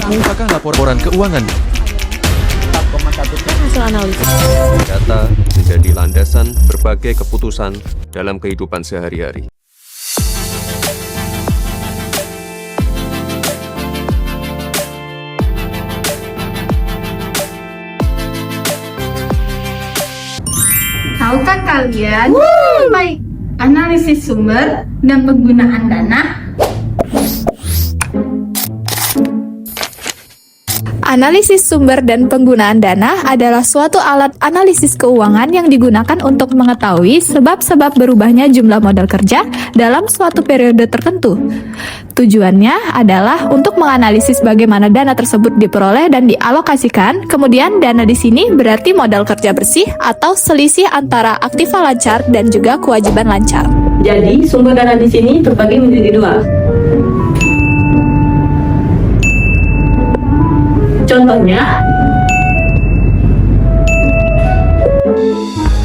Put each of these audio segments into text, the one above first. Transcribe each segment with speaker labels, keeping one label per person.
Speaker 1: Mengungkapkan laporan keuangan.
Speaker 2: Hasil analisis.
Speaker 3: Data menjadi landasan berbagai keputusan dalam kehidupan sehari-hari.
Speaker 4: Tahukah kalian baik analisis sumber dan penggunaan dana?
Speaker 5: Analisis sumber dan penggunaan dana adalah suatu alat analisis keuangan yang digunakan untuk mengetahui sebab-sebab berubahnya jumlah modal kerja dalam suatu periode tertentu. Tujuannya adalah untuk menganalisis bagaimana dana tersebut diperoleh dan dialokasikan. Kemudian dana di sini berarti modal kerja bersih atau selisih antara aktiva lancar dan juga kewajiban lancar.
Speaker 2: Jadi, sumber dana di sini terbagi menjadi dua. Contohnya,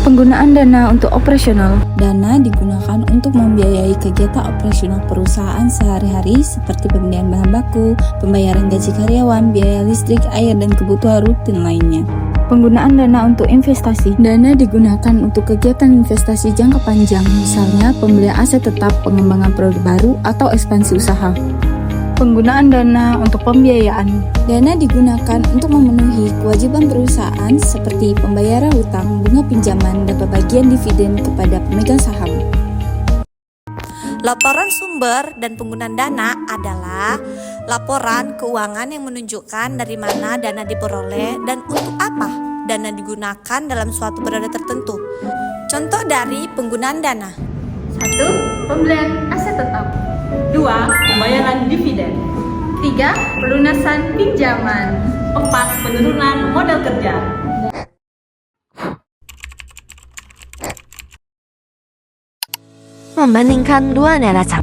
Speaker 6: penggunaan dana untuk operasional. Dana digunakan untuk membiayai kegiatan operasional perusahaan sehari-hari seperti pembelian bahan baku, pembayaran gaji karyawan, biaya listrik, air, dan kebutuhan rutin lainnya. Penggunaan dana untuk investasi. Dana digunakan untuk kegiatan investasi jangka panjang, misalnya pembelian aset tetap, pengembangan produk baru, atau ekspansi usaha. Penggunaan dana untuk pembiayaan. Dana digunakan untuk memenuhi kewajiban perusahaan seperti pembayaran hutang, bunga pinjaman, dan pembagian dividen kepada pemegang saham.
Speaker 5: Laporan sumber dan penggunaan dana adalah laporan keuangan yang menunjukkan dari mana dana diperoleh dan untuk apa dana digunakan dalam suatu periode tertentu. Contoh dari penggunaan dana.
Speaker 4: 1. Pembelian aset tetap.
Speaker 2: 2. Pembayaran dividen.
Speaker 4: 3. Pelunasan pinjaman.
Speaker 2: 4. Penurunan modal kerja.
Speaker 7: Membandingkan dua neraca.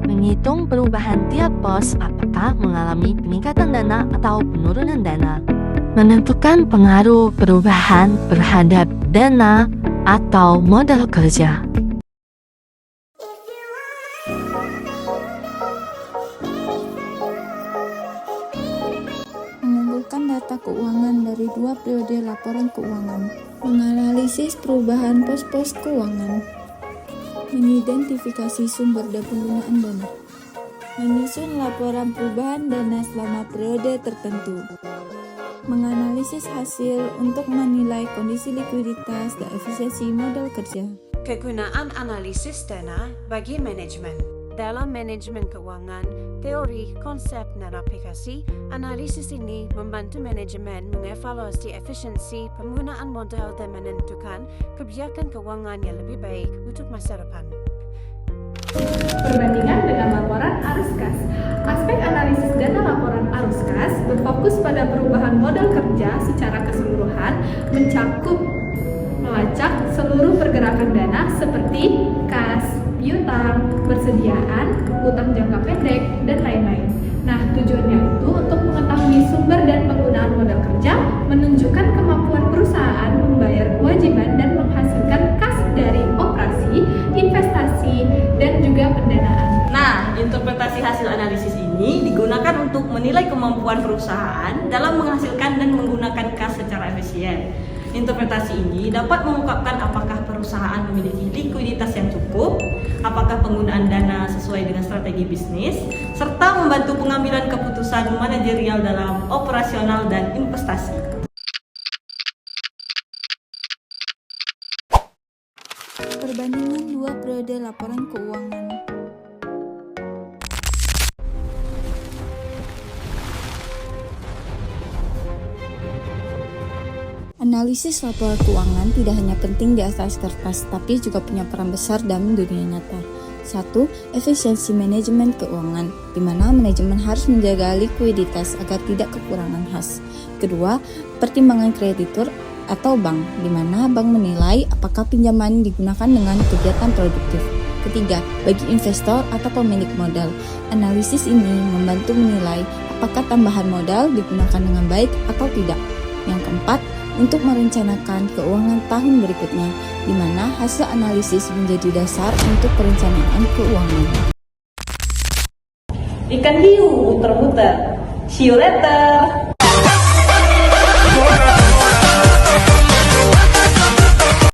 Speaker 7: Menghitung perubahan tiap pos, apakah mengalami peningkatan dana atau penurunan dana. Menentukan pengaruh perubahan terhadap dana atau modal kerja.
Speaker 6: Mengumpulkan data keuangan dari dua periode laporan keuangan. Menganalisis perubahan pos-pos keuangan. Mengidentifikasi sumber dan penggunaan dana. Menyusun laporan perubahan dana selama periode tertentu. Menganalisis hasil untuk menilai kondisi likuiditas dan efisiensi modal kerja.
Speaker 8: Kegunaan analisis dana bagi manajemen. Dalam manajemen keuangan, teori, konsep, dan aplikasi, analisis ini membantu manajemen mengevaluasi efisiensi penggunaan modal dan menentukan kebijakan keuangan yang lebih baik untuk masa depan.
Speaker 4: Perbandingan dengan laporan arus kas. Aspek analisis dana laporan arus kas berfokus pada perubahan modal kerja secara keseluruhan, mencakup melacak seluruh pergerakan dana seperti kas, piutang, persediaan, utang jangka pendek, dan lain-lain. Nah, tujuannya itu untuk mengetahui sumber dan penggunaan modal kerja, menunjukkan kemampuan perusahaan membayar kewajiban dan menghasilkan kas dari operasi, investasi, dan juga pendanaan.
Speaker 2: Nah, interpretasi hasil analisis ini digunakan untuk menilai kemampuan perusahaan dalam menghasilkan dan menggunakan kas secara efisien. Interpretasi ini dapat mengungkapkan apakah perusahaan memiliki likuiditas yang cukup, apakah penggunaan dana sesuai dengan strategi bisnis, serta membantu pengambilan keputusan manajerial dalam operasional dan investasi.
Speaker 6: Perbandingan dua periode laporan keuangan. Analisis laporan keuangan tidak hanya penting di atas kertas, tapi juga punya peran besar dalam dunia nyata. 1. Efisiensi manajemen keuangan, di mana manajemen harus menjaga likuiditas agar tidak kekurangan khas. Kedua, pertimbangan kreditur atau bank, di mana bank menilai apakah pinjaman digunakan dengan kegiatan produktif. Ketiga, bagi investor atau pemilik modal, analisis ini membantu menilai apakah tambahan modal digunakan dengan baik atau tidak. Yang keempat, untuk merencanakan keuangan tahun berikutnya, di mana hasil analisis menjadi dasar untuk perencanaan keuangan.
Speaker 2: Ikan hiu muter-muter. See you later.